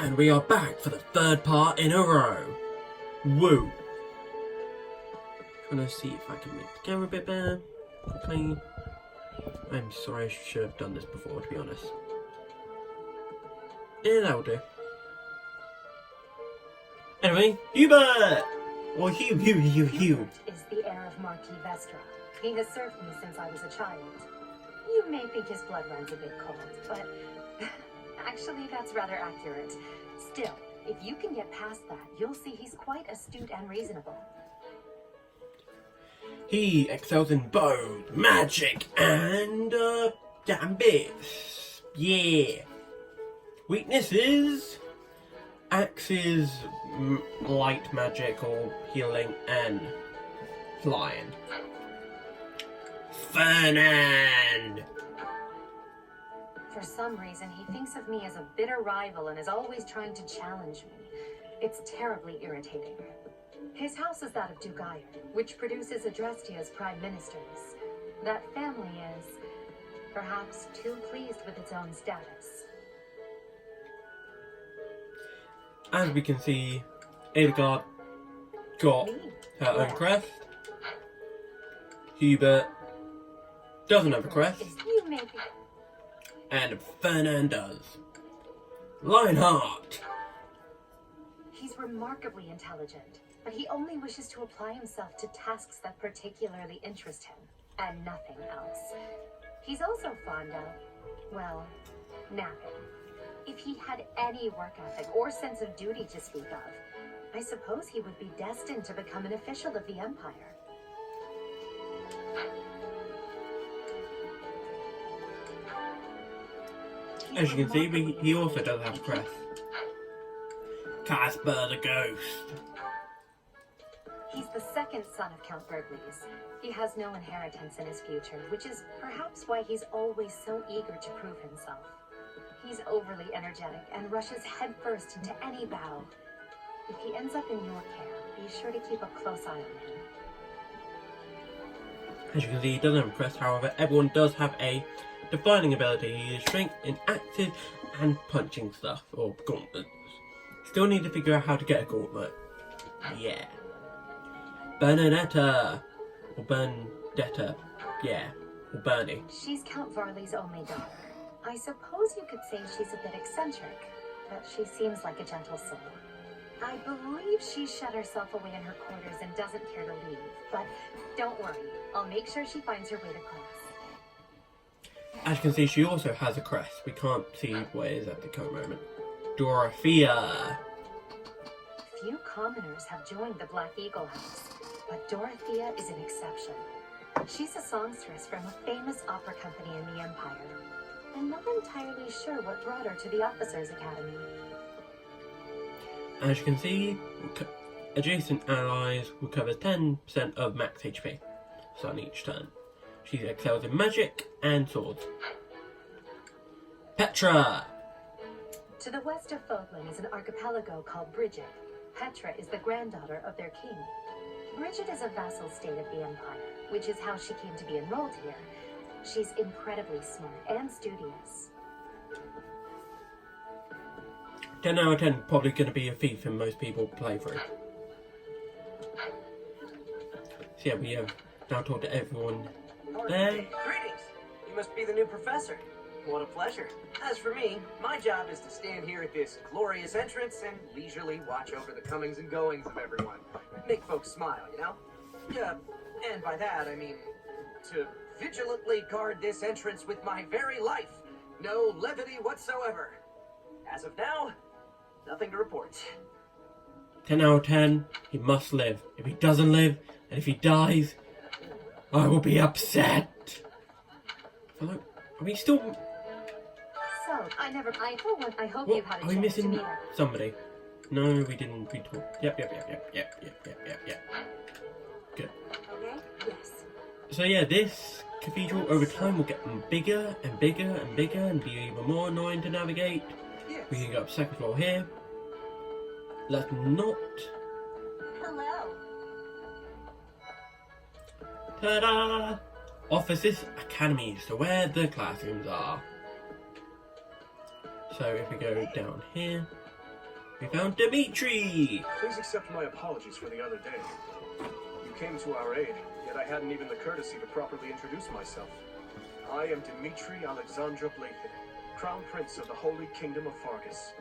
And we are back for the third part in a row. Woo! I'm gonna see if I can make the camera a bit better. Quickly. I'm sorry, I should have done this before, to be honest. Yeah, that'll do. Anyway, Hubert! Or Hugh. Hubert is the heir of Marquis Vestra. He has served me since I was a child. You may think his blood runs a bit cold, but actually that's rather accurate. Still, if you can get past that, you'll see he's quite astute and reasonable. He excels in bows, magic, and gambits. Yeah. Weaknesses: axes, light magic or healing, and flying. Fernand! For some reason, he thinks of me as a bitter rival and is always trying to challenge me. It's terribly irritating. His house is that of Dugire, which produces Adrestia's prime ministers. That family is, perhaps, too pleased with its own status. As we can see, Edelgard got her own crest. Hubert doesn't have a crest. You may be... And Fernand does. Lionheart! He's remarkably intelligent, but he only wishes to apply himself to tasks that particularly interest him, and nothing else. He's also fond of, well, napping. If he had any work ethic or sense of duty to speak of, I suppose he would be destined to become an official of the Empire. As you can see, he also does have a crest. Caspar the Ghost. He's the second son of Count Bergliez. He has no inheritance in his future, which is perhaps why he's always so eager to prove himself. He's overly energetic and rushes headfirst into any battle. If he ends up in your care, be sure to keep a close eye on him. As you can see, he doesn't have a crest, however, everyone does have a defining ability. He is strength in axes and punching stuff, or gauntlets. Still need to figure out how to get a gauntlet. Yeah. Bernadetta. Or Berndetta. Yeah. Or Bernie. She's Count Varley's only daughter. I suppose you could say she's a bit eccentric, but she seems like a gentle soul. I believe she shut herself away in her quarters and doesn't care to leave, but don't worry, I'll make sure she finds her way to class. As you can see, she also has a crest. We can't see what it is at the current moment. Dorothea. Few commoners have joined the Black Eagle House, but Dorothea is an exception. She's a songstress from a famous opera company in the Empire. I'm not entirely sure what brought her to the Officers' Academy. As you can see, adjacent allies will cover 10% of max HP, so on each turn. She excels in magic and swords. Petra! To the west of Fodlan is an archipelago called Bridget. Petra is the granddaughter of their king. Bridget is a vassal state of the Empire, which is how she came to be enrolled here. She's incredibly smart and studious. 10 out of 10 probably going to be a thief in most people play through. So yeah, we have now talked to everyone there. Greetings! You must be the new professor. What a pleasure. As for me, my job is to stand here at this glorious entrance and leisurely watch over the comings and goings of everyone. Make folks smile, you know? Yeah, and by that I mean to vigilantly guard this entrance with my very life. No levity whatsoever. As of now, nothing to report. 10 out of 10, he must live. If he doesn't live, and if he dies, I will be upset. Hello? Are we still... So, I hope What? you've had a Are we chance to missing meet her. somebody? No, we didn't. We talked. Yep. Good. Okay? Yes. So yeah, this cathedral over time will get bigger and bigger and bigger and be even more annoying to navigate. Yes. We can go up second floor here. Let's not. Hello. Ta-da! Offices, academies, so where the classrooms are. So if we go down here, We found Dimitri! Please accept my apologies for the other day. You came to our aid, yet I hadn't even the courtesy to properly introduce myself. I am Dimitri Alexandra Blathen, Crown Prince of the Holy Kingdom of Fargus.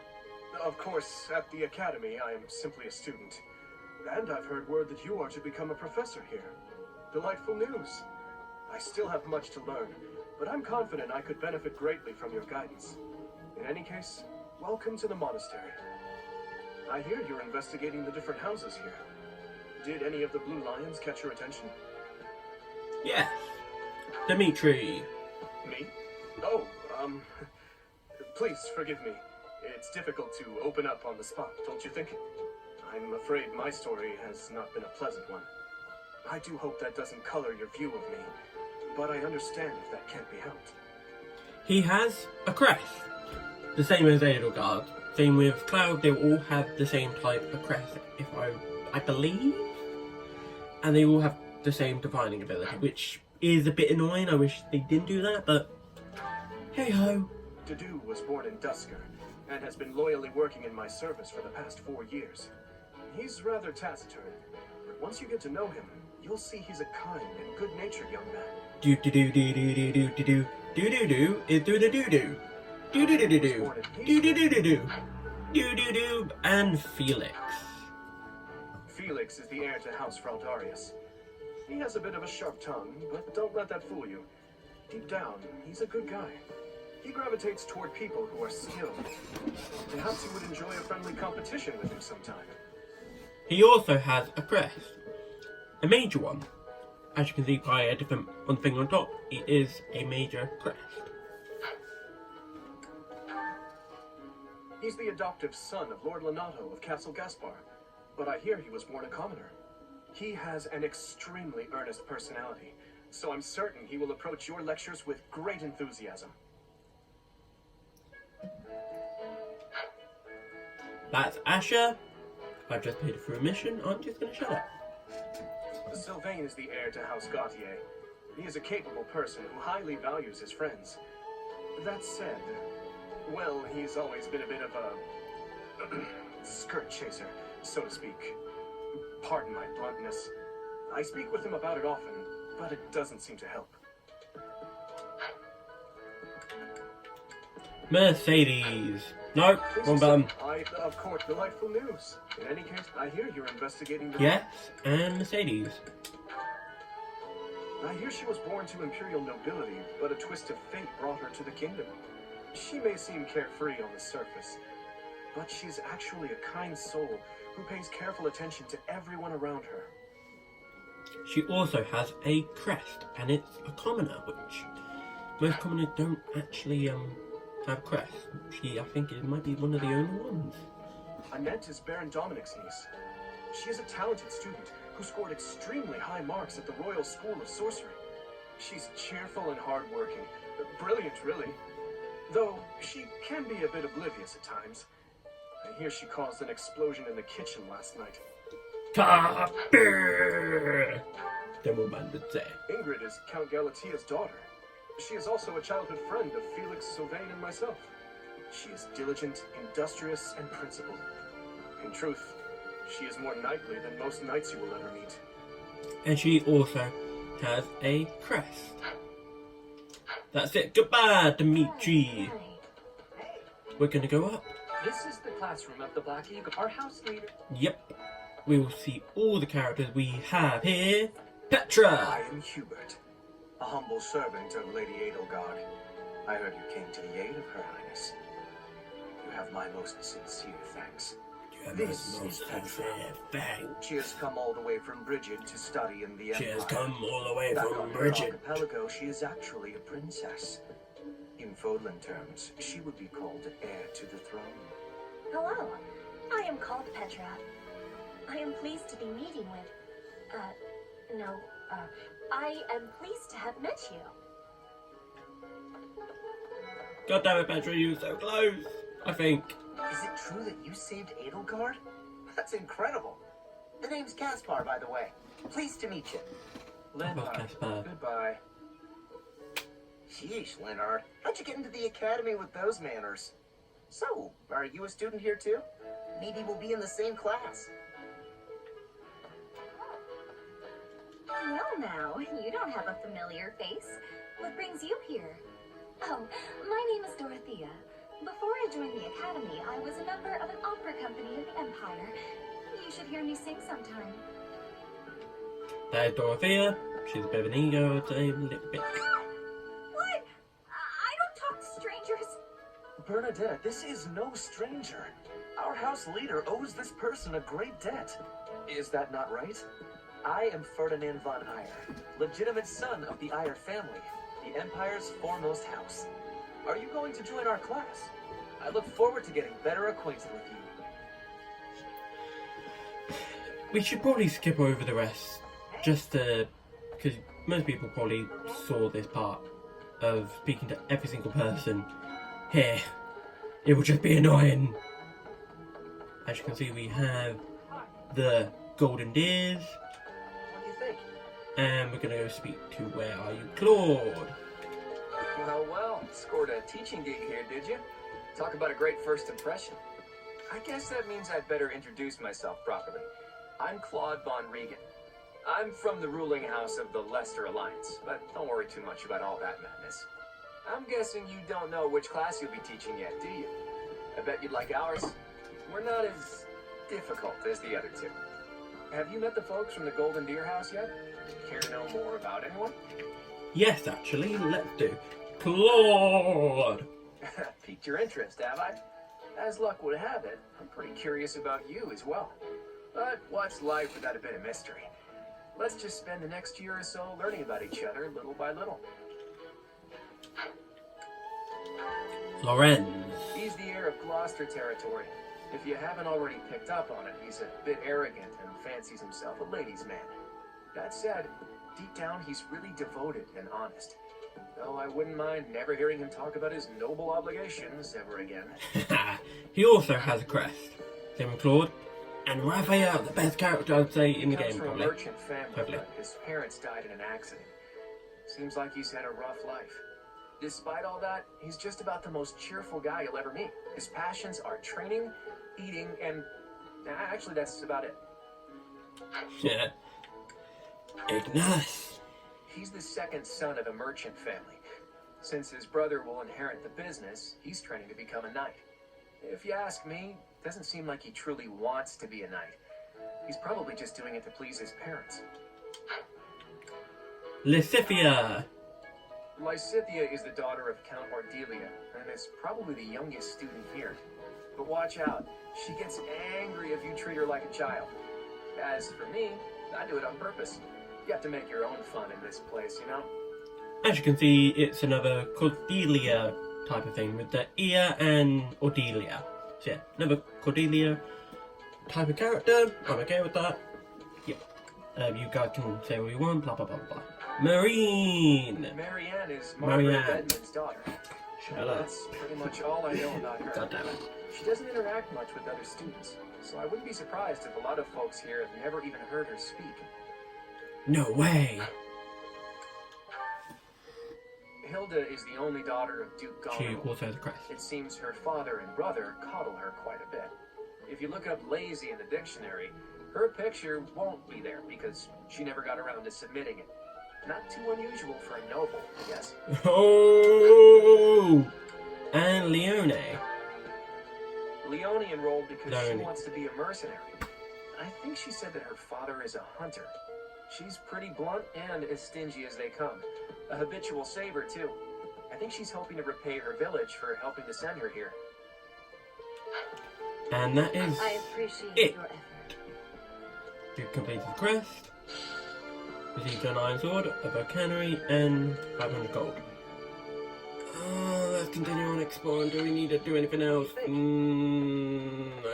Of course, at the Academy, I am simply a student. And I've heard word that you are to become a professor here. Delightful news. I still have much to learn, but I'm confident I could benefit greatly from your guidance. In any case, welcome to the monastery. I hear you're investigating the different houses here. Did any of the Blue Lions catch your attention? Yes. Dimitri. Me? Oh, please forgive me. It's difficult to open up on the spot, don't you think? I'm afraid my story has not been a pleasant one. I do hope that doesn't color your view of me, but I understand if that can't be helped. He has a crest. The same as Edelgard. Same with Cloud, they all have the same type of crest, if I believe. And they all have the same divining ability, which is a bit annoying. I wish they didn't do that, but hey ho. Dedue was born in Dusker, and has been loyally working in my service for the past 4 years. He's rather taciturn, but once you get to know him, you'll see he's a kind and good-natured young man. Do do do do do do do do do do do do is do do do do do do do do do do do do do do do do do and Felix. Felix is the heir to House Fraldarius. He has a bit of a sharp tongue, but don't let that fool you. Deep down, he's a good guy. He gravitates toward people who are skilled. Perhaps you would enjoy a friendly competition with him sometime. He also has a crest, a major one. As you can see by a different one thing on top, it is a major crest. He's the adoptive son of Lord Lonato of Castle Gaspar, but I hear he was born a commoner. He has an extremely earnest personality, so I'm certain he will approach your lectures with great enthusiasm. That's Asher. I've just paid for a mission, I'm just gonna shut up. Sylvain is the heir to House Gautier. He is a capable person who highly values his friends. That said, well, he's always been a bit of a skirt chaser, so to speak. Pardon my bluntness. I speak with him about it often, but it doesn't seem to help. Mercedes. No, wrong button. Of course, delightful news. In any case, I hear you're investigating the... Yes, and Mercedes. I hear she was born to imperial nobility, but a twist of fate brought her to the kingdom. She may seem carefree on the surface, but she's actually a kind soul who pays careful attention to everyone around her. She also has a crest, and it's a commoner, which most commoners don't actually have a crest. I think it might be one of the only ones. Annette is Baron Dominic's niece. She is a talented student who scored extremely high marks at the Royal School of Sorcery. She's cheerful and hardworking. Brilliant, really. Though she can be a bit oblivious at times. I hear she caused an explosion in the kitchen last night. Ingrid is Count Galatia's daughter. She is also a childhood friend of Felix, Sylvain, and myself. She is diligent, industrious, and principled. In truth, she is more knightly than most knights you will ever meet. And she also has a crest. That's it. Goodbye, Dimitri. We're gonna go up. This is the classroom of the Black Eagle, our house leader. Yep. We will see all the characters we have here. Petra! I am Hubert, a humble servant of Lady Edelgard. I heard you came to the aid of Her Highness. You have my most sincere thanks. This is Petra. She has come all the way from Brigid to study in the Empire. She has come all the way Back from on her Brigid. archipelago, she is actually a princess. In Fodlan terms, she would be called heir to the throne. Hello, I am called Petra. I am pleased to be meeting with, I am pleased to have met you. God damn it, Petra, you were so close. I think. Is it true that you saved Edelgard? That's incredible. The name's Caspar, by the way. Pleased to meet you. About Caspar. Goodbye. Sheesh, Leonard. How'd you get into the academy with those manners? So, are you a student here too? Maybe we'll be in the same class. Well now, you don't have a familiar face. What brings you here? Oh, my name is Dorothea. Before I joined the academy, I was a member of an opera company in the Empire. You should hear me sing sometime. There's Dorothea. She's a bit of an ego, I'd say, a little bit. What? I don't talk to strangers. Bernadette, this is no stranger. Our house leader owes this person a great debt. Is that not right? I am Ferdinand von Eyre, legitimate son of the Eyre family, the Empire's foremost house. Are you going to join our class? I look forward to getting better acquainted with you. We should probably skip over the rest, just because most people probably saw this part of speaking to every single person here. It will just be annoying. As you can see, we have the Golden Deers, What do you think? and we're gonna go speak to Where Are You, Claude? Well, scored a teaching gig here, did you? Talk about a great first impression. I guess that means I'd better introduce myself properly. I'm Claude von Regan. I'm from the ruling house of the Leicester Alliance, but don't worry too much about all that madness. I'm guessing you don't know which class you'll be teaching yet, do you? I bet you'd like ours. We're not as difficult as the other two. Have you met the folks from the Golden Deer House yet? Care to know more about anyone? Yes, actually, let's do Claude. Piqued your interest, have I? As luck would have it, I'm pretty curious about you as well. But what's life without a bit of mystery? Let's just spend the next year or so learning about each other little by little. Lorenz. He's the heir of Gloucester territory. If you haven't already picked up on it, he's a bit arrogant and fancies himself a ladies' man. That said, deep down he's really devoted and honest. Though I wouldn't mind never hearing him talk about his noble obligations ever again. He also has a crest. Same with Claude. And Raphael, the best character I'd say in the He comes game, from probably. a merchant family, Probably. but his parents died in an accident. Seems like he's had a rough life. Despite all that, he's just about the most cheerful guy you'll ever meet. His passions are training, eating, and actually that's about it. Yeah. Ignace. He's the second son of a merchant family. Since his brother will inherit the business, he's training to become a knight. If you ask me, it doesn't seem like he truly wants to be a knight. He's probably just doing it to please his parents. Lysithia. Lysithia is the daughter of Count Ardelia, and is probably the youngest student here. But watch out, she gets angry if you treat her like a child. As for me, I do it on purpose. You have to make your own fun in this place, you know? As you can see, it's another Cordelia type of thing with the Ia and Ordelia. So yeah, another Cordelia type of character. I'm okay with that. Yeah. You guys can say what you want, blah blah blah blah. Marine! Marianne is Margaret Marianne. Edmund's daughter. Hello. That's pretty much all I know about her. God damn it. She doesn't interact much with other students, so I wouldn't be surprised if a lot of folks here have never even heard her speak. No way! Hilda is the only daughter of Duke She Goneril. also has a crest. It seems her father and brother coddle her quite a bit. If you look up lazy in the dictionary, her picture won't be there because she never got around to submitting it. Not too unusual for a noble, I guess. Oh! And Leone. Leone enrolled because she Leone. wants to be a mercenary. I think she said that her father is a hunter. She's pretty blunt and as stingy as they come. A habitual saver, too. I think she's hoping to repay her village for helping to send her here. And that is I appreciate it. your effort. You've completed the quest. Received an iron sword, a bow and 500 gold. Let's continue on exploring. Do we need to do anything else? I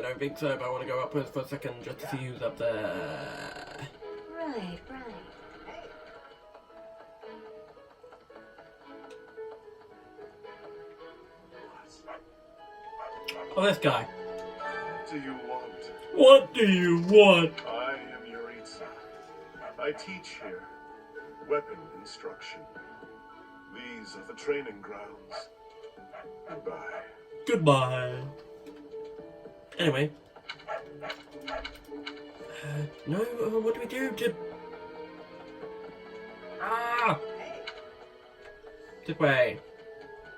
don't think so, but I want to go upwards for a second just to see who's up there. Right. Oh, this guy. What do you want? What do you want? I am Yuritsa. I teach here. Weapon instruction. These are the training grounds. Goodbye. Goodbye. Anyway. No, what do we do to... Ah! This way.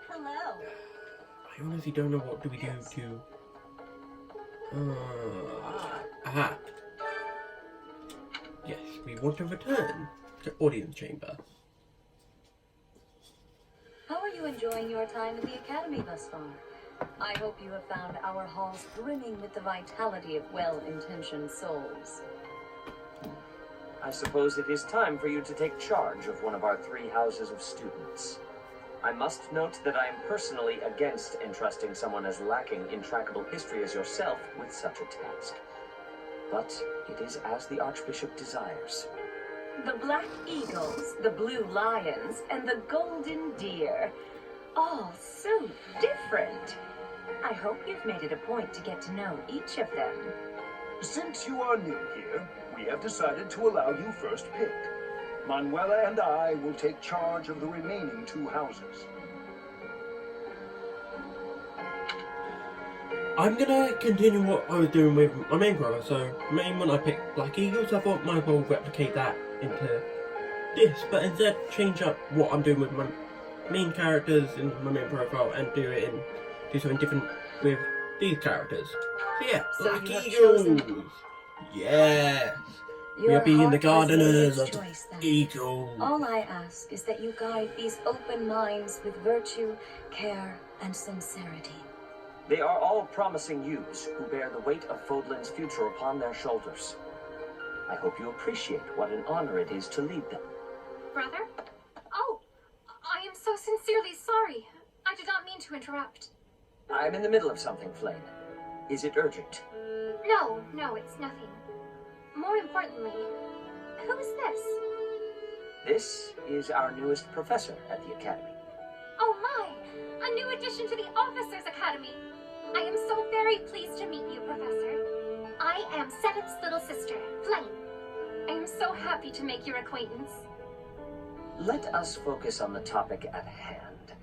Hello. I honestly don't know what do we do to... aha. Yes, we want to return to audience chamber. How are you enjoying your time in the Academy thus far? I hope you have found our halls brimming with the vitality of well-intentioned souls. I suppose it is time for you to take charge of one of our 3 houses of students. I must note that I am personally against entrusting someone as lacking in trackable history as yourself with such a task. But it is as the Archbishop desires. The Black Eagles, the Blue Lions, and the Golden Deer. All so different. I hope you've made it a point to get to know each of them. Since you are new here, we have decided to allow you first pick. Manuela and I will take charge of the remaining 2 houses. I'm gonna continue what I was doing with my main brother. So, when I picked Black Eagles, I thought might as well replicate that into this, but instead change up what I'm doing with my main characters in my main profile and do something different with these characters. So yeah, So Black you have Eagles! chosen- Yes! We Your are being the heart has gardeners made of its the choice, then. Eagles. All I ask is that you guide these open minds with virtue, care, and sincerity. They are all promising youths who bear the weight of Fodlan's future upon their shoulders. I hope you appreciate what an honor it is to lead them. Brother? Oh, I am so sincerely sorry. I did not mean to interrupt. I'm in the middle of something, Flame. Is it urgent? No, it's nothing. More importantly, who is this? This is our newest professor at the Academy. Oh my! A new addition to the Officers Academy! I am so very pleased to meet you, Professor. I am Seventh's little sister, Flame. I am so happy to make your acquaintance. Let us focus on the topic at hand.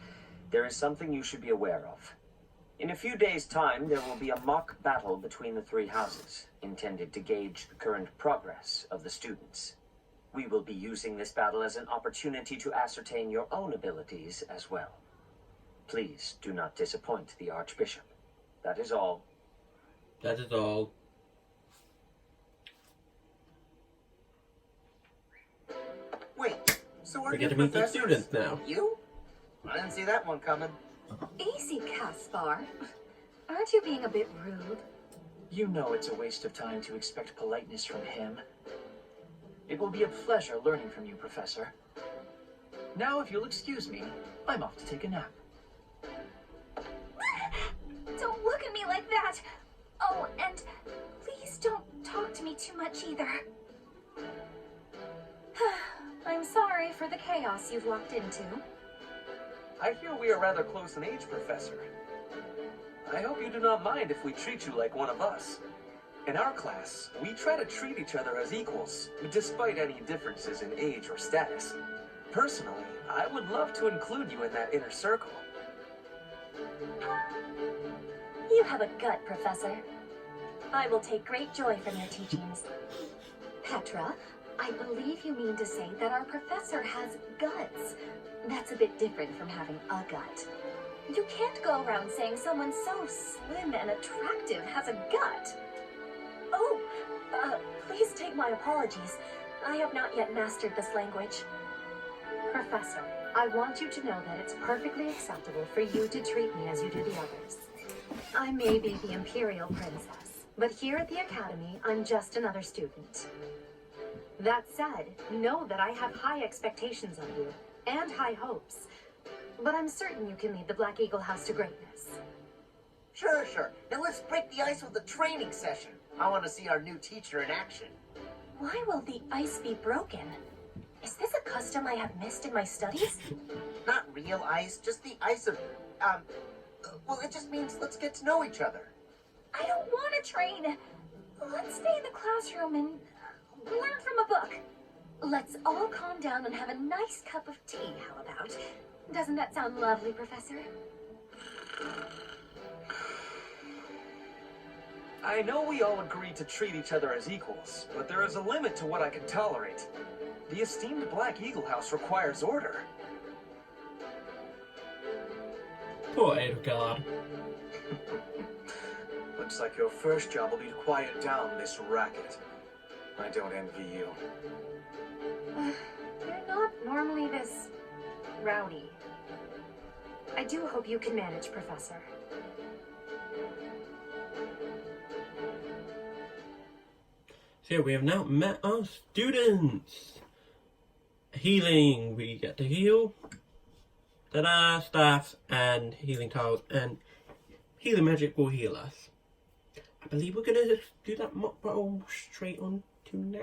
There is something you should be aware of. In a few days' time, there will be a mock battle between the 3 houses, intended to gauge the current progress of the students. We will be using this battle as an opportunity to ascertain your own abilities as well. Please do not disappoint the Archbishop. That is all. That is all. Wait, so are We you get to meet the professors? students now. You? I didn't see that one coming. Easy, Caspar. Aren't you being a bit rude? You know it's a waste of time to expect politeness from him. It will be a pleasure learning from you, Professor. Now, if you'll excuse me, I'm off to take a nap. Don't look at me like that! Oh, and please don't talk to me too much either. I'm sorry for the chaos you've walked into. I hear we are rather close in age, Professor. I hope you do not mind if we treat you like one of us. In our class, we try to treat each other as equals, despite any differences in age or status. Personally, I would love to include you in that inner circle. You have a gut, Professor. I will take great joy from your teachings. Petra, I believe you mean to say that our professor has guts. That's a bit different from having a gut. You can't go around saying someone so slim and attractive has a gut. Oh, please take my apologies. I have not yet mastered this language. Professor, I want you to know that it's perfectly acceptable for you to treat me as you do the others. I may be the Imperial Princess, but here at the Academy, I'm just another student. That said, know that I have high expectations of you, and high hopes. But I'm certain you can lead the Black Eagle House to greatness. Sure. Now let's break the ice with a training session. I want to see our new teacher in action. Why will the ice be broken? Is this a custom I have missed in my studies? Not real ice, just the ice of, well, it just means let's get to know each other. I don't want to train. Let's stay in the classroom and learn from a book. Let's all calm down and have a nice cup of tea, how about? Doesn't that sound lovely, Professor? I know we all agreed to treat each other as equals, but there is a limit to what I can tolerate. The esteemed Black Eagle House requires order. Poor Edelgard. Looks like your first job will be to quiet down this racket. I don't envy you. You're not normally this rowdy. I do hope you can manage, Professor. So we have now met our students. Healing, we get to heal. Ta-da, staffs and healing tiles, and healing magic will heal us. I believe we're gonna do that mock battle straight on to now.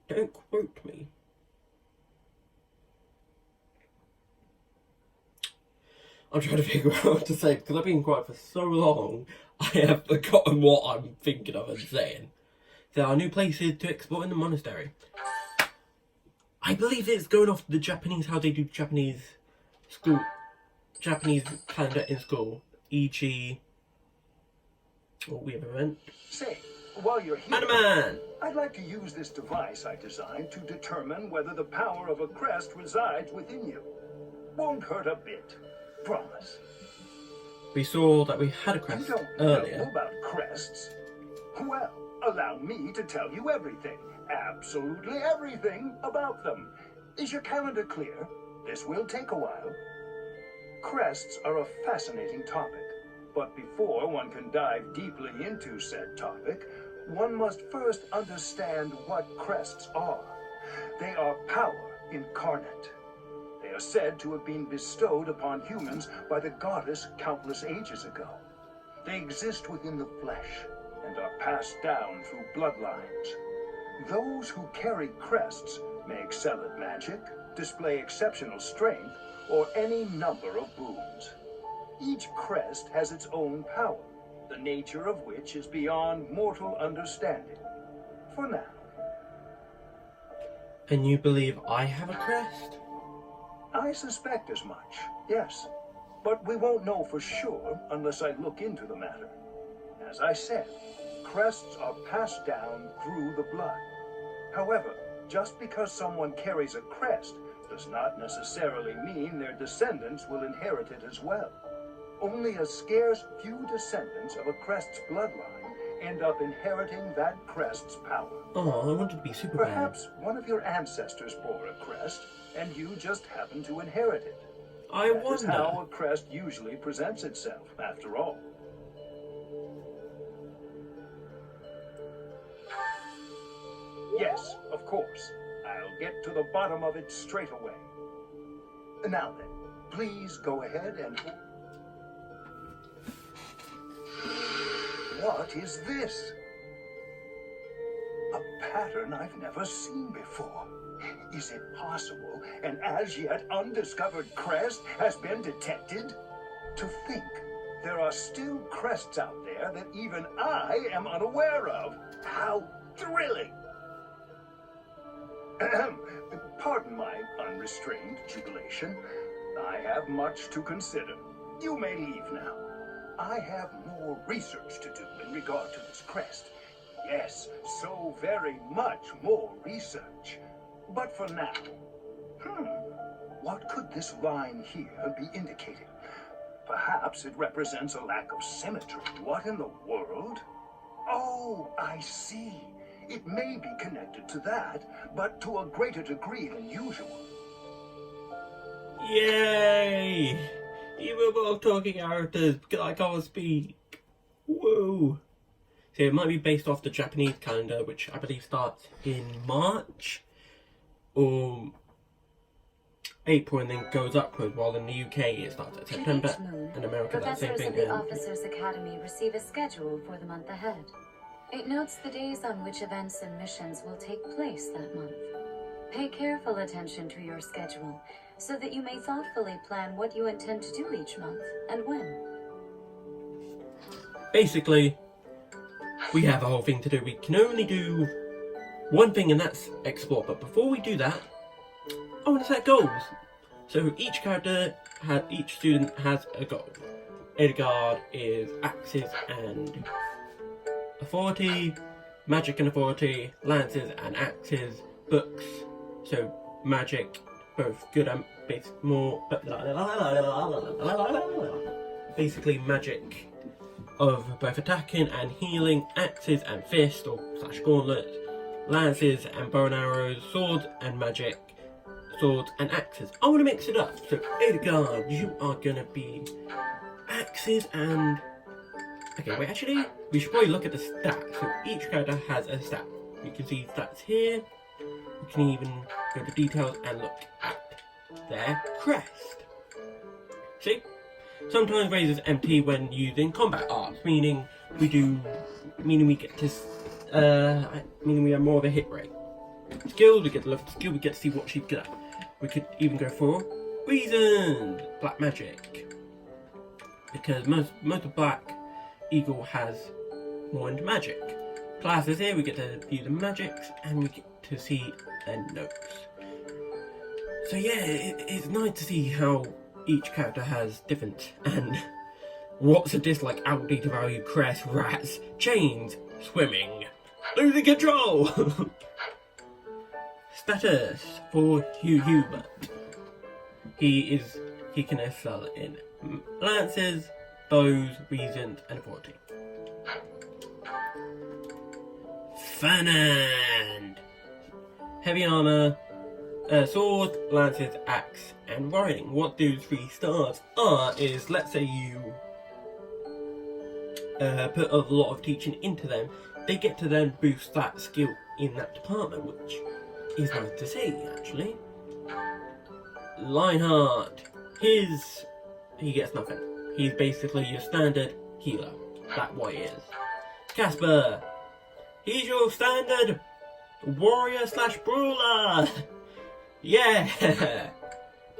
Don't quote me. I'm trying to figure out what to say because I've been quiet for so long. I have forgotten what I'm thinking of and saying. There are new places to explore in the monastery. I believe it's going off the Japanese, how they do Japanese calendar in school. E.g. what we have event. Say, while you're here, Animan! I'd like to use this device I designed to determine whether the power of a crest resides within you. Won't hurt a bit. Promise. We saw that we had a You crest don't earlier. know about crests? Well, allow me to tell you everything. Absolutely everything about them. Is your calendar clear? This will take a while. Crests are a fascinating topic, but before one can dive deeply into said topic, one must first understand what crests are. They are power incarnate. They are said to have been bestowed upon humans by the goddess countless ages ago. They exist within the flesh and are passed down through bloodlines. Those who carry crests may excel at magic, display exceptional strength, or any number of boons. Each crest has its own power, the nature of which is beyond mortal understanding. For now. And you believe I have a crest? I suspect as much, yes. But we won't know for sure unless I look into the matter. As I said, crests are passed down through the blood. However, just because someone carries a crest does not necessarily mean their descendants will inherit it as well. Only a scarce few descendants of a crest's bloodline end up inheriting that crest's power. Oh, I wanted to be Superman. Perhaps one of your ancestors bore a crest, and you just happen to inherit it. I That is wonder. how a crest usually presents itself, after all. Yes, of course. I'll get to the bottom of it straight away. Now then, please go ahead and... What is this? A pattern I've never seen before. Is it possible an as yet undiscovered crest has been detected? To think there are still crests out there that even I am unaware of. How thrilling! Pardon my unrestrained jubilation. I have much to consider. You may leave now. I have more research to do in regard to this crest. Yes, so very much more research. But for now, what could this line here be indicating? Perhaps it represents a lack of symmetry. What in the world? Oh, I see. It may be connected to that, but to a greater degree than usual. Yay! Even both talking characters, because I can't speak. Woo! So it might be based off the Japanese calendar, which I believe starts in March or April and then goes upward, while in the UK it starts at September, Each moon, and America that same professors thing. of the and- Officers Academy receive a schedule for the month ahead. It notes the days on which events and missions will take place that month. Pay careful attention to your schedule, so that you may thoughtfully plan what you intend to do each month and when. Basically, we have a whole thing to do. We can only do one thing, and that's explore. But before we do that, I want to set goals. So each student has a goal. Edelgard is axes and authority, magic and authority, lances and axes, books, so magic, both good and basically magic of both attacking and healing, axes and fists or slash gauntlets, lances and bow and arrows, swords and magic, swords and axes. I want to mix it up. So Edelgard, you are gonna be axes and... Okay, wait, actually, we should probably look at the stats. So each character has a stat. You can see stats here. You can even go to details and look at their crest. See? Sometimes raises empty when using combat arts, meaning we get to, meaning we have more of a hit rate. Skills, we get to look at the skill, we get to see what she's good at. We could even go for reasons, black magic, because most of Black Eagle has more into magic. Classes here, we get to view the magics and we get to see their notes. So yeah, it's nice to see how each character has different, and what's a dislike, outdated value, crest, rats, chains, swimming, losing control. Status for Hubert. He can excel in lances, bows, reasons, and authority. Fernand. Heavy armor, sword, lances, axe, and riding. What those 3 stars are is, let's say you put a lot of teaching into them, they get to then boost that skill in that department, which is nice to see, actually. Lionheart, he gets nothing. He's basically your standard healer. That's what he is. Casper, he's your standard warrior slash brawler. Yeah.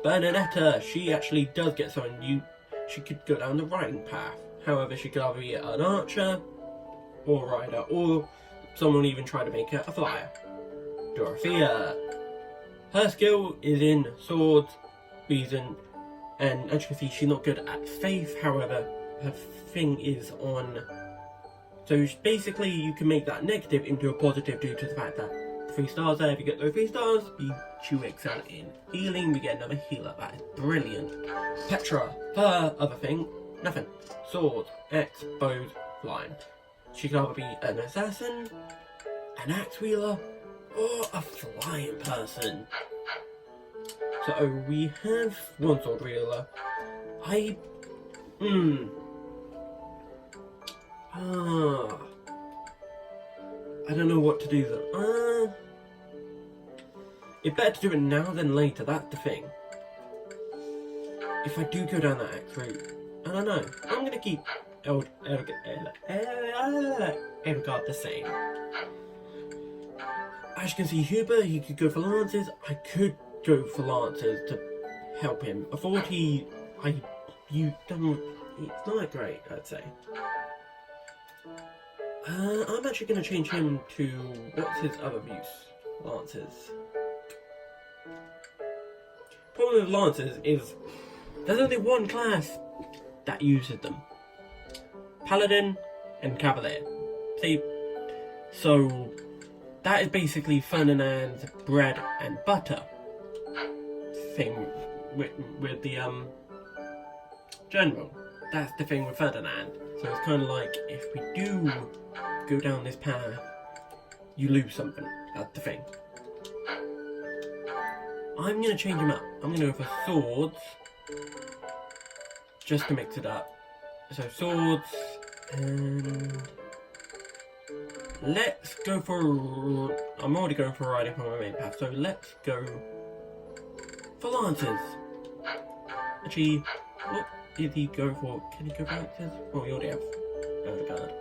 Bernadetta, she actually does get something. She could go down the riding path. However, she could either be an archer or a rider, or someone even try to make her a flyer. Dorothea, her skill is in swords, reason, and as you can see, she's not good at faith. However, her thing is on. So basically, you can make that negative into a positive due to the fact that 3 stars there. If you get those 3 stars, you excel in healing. We get another healer. That is brilliant. Petra, her other thing, nothing. Sword, axe, bows, flying. She can either be an assassin, an axe wheeler, or a flying person. So we have one sword wheeler. I don't know what to do though. It's better to do it now than later, that's the thing. If I do go down that axe route, I don't know. I'm gonna keep Edelgard the same. As you can see, Hubert, he could go for lances. I could go for lances to help him. Authority, it's not that great, I'd say. I'm actually going to change him to, what's his other use? Lances. Problem with lances is, there's only one class that uses them. Paladin and Cavalier. See? So, that is basically Ferdinand's bread and butter thing with the, general. That's the thing with Ferdinand. So it's kind of like, if we do go down this path, you lose something. That's the thing. I'm going to change him up. I'm going to go for swords, just to mix it up. So swords, and let's go for, I'm already going for riding from my main path, so let's go for lances. Actually, what did he go for? Can he go for lances? Oh, you already have Edelgard.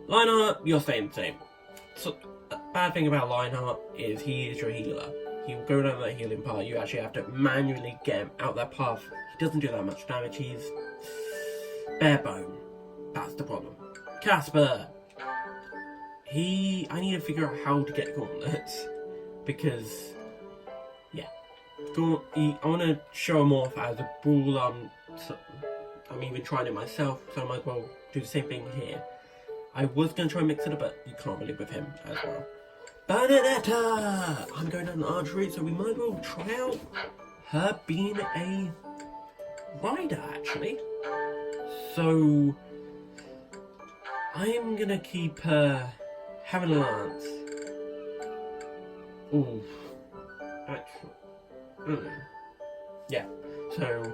Lionheart, you're staying the same. So, the bad thing about Lionheart is he is your healer. He will go down that healing path. You actually have to manually get him out that path. He doesn't do that much damage. He's bare bone. That's the problem. Casper. I need to figure out how to get gauntlets. Because, yeah. I want to show him off as a brawler I'm even trying it myself, so I might as well do the same thing here. I was going to try and mix it up, but you can't really with him as well. Bayonetta! I'm going down the archery, so we might as well try out her being a rider, actually. So, I'm going to keep her having a lance. Ooh. Actually. Yeah. So,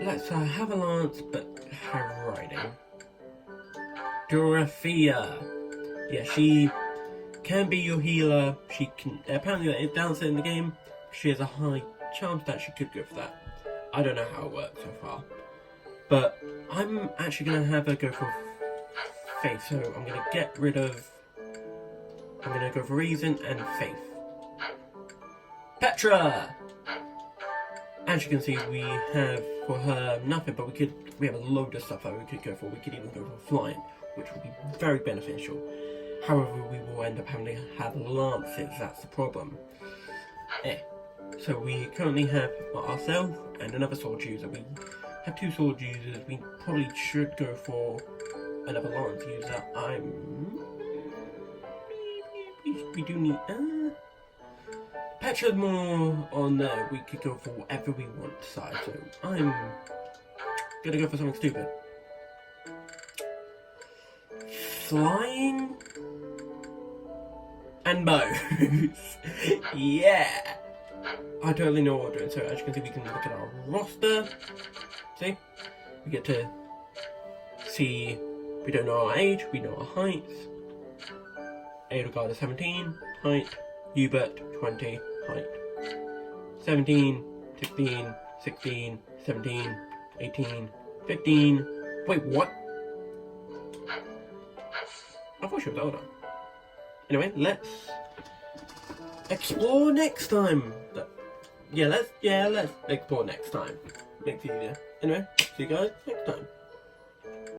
let's have a lance, but have riding. Dorothea. Yeah, she can be your healer. She can. Apparently, that is downside in the game. She has a high chance that she could go for that. I don't know how it works so far. But I'm actually going to have her go for Faith. So I'm going to get rid of. I'm going to go for Reason and Faith. Petra! As you can see, we have for her nothing, but we have a load of stuff that we could go for. We could even go for flying, which would be very beneficial. However, we will end up having to have lances, that's the problem. So we currently have ourselves and another sword user. We have 2 sword users. We probably should go for another lance user. We do need... Petra's more on there. We could go for whatever we want side, so I'm gonna go for something stupid. Flying and bows. Yeah, I totally know what we're doing. So as you can see, we can look at our roster. See, we get to see. We don't know our age. We know our heights. Edelgard is 17, height. Hubert 20, height. 17, 16, 16, 17, 18, 15. Wait, what? I thought she was older. Anyway, let's explore next time. Let's explore next time. Makes it easier. Anyway, see you guys next time.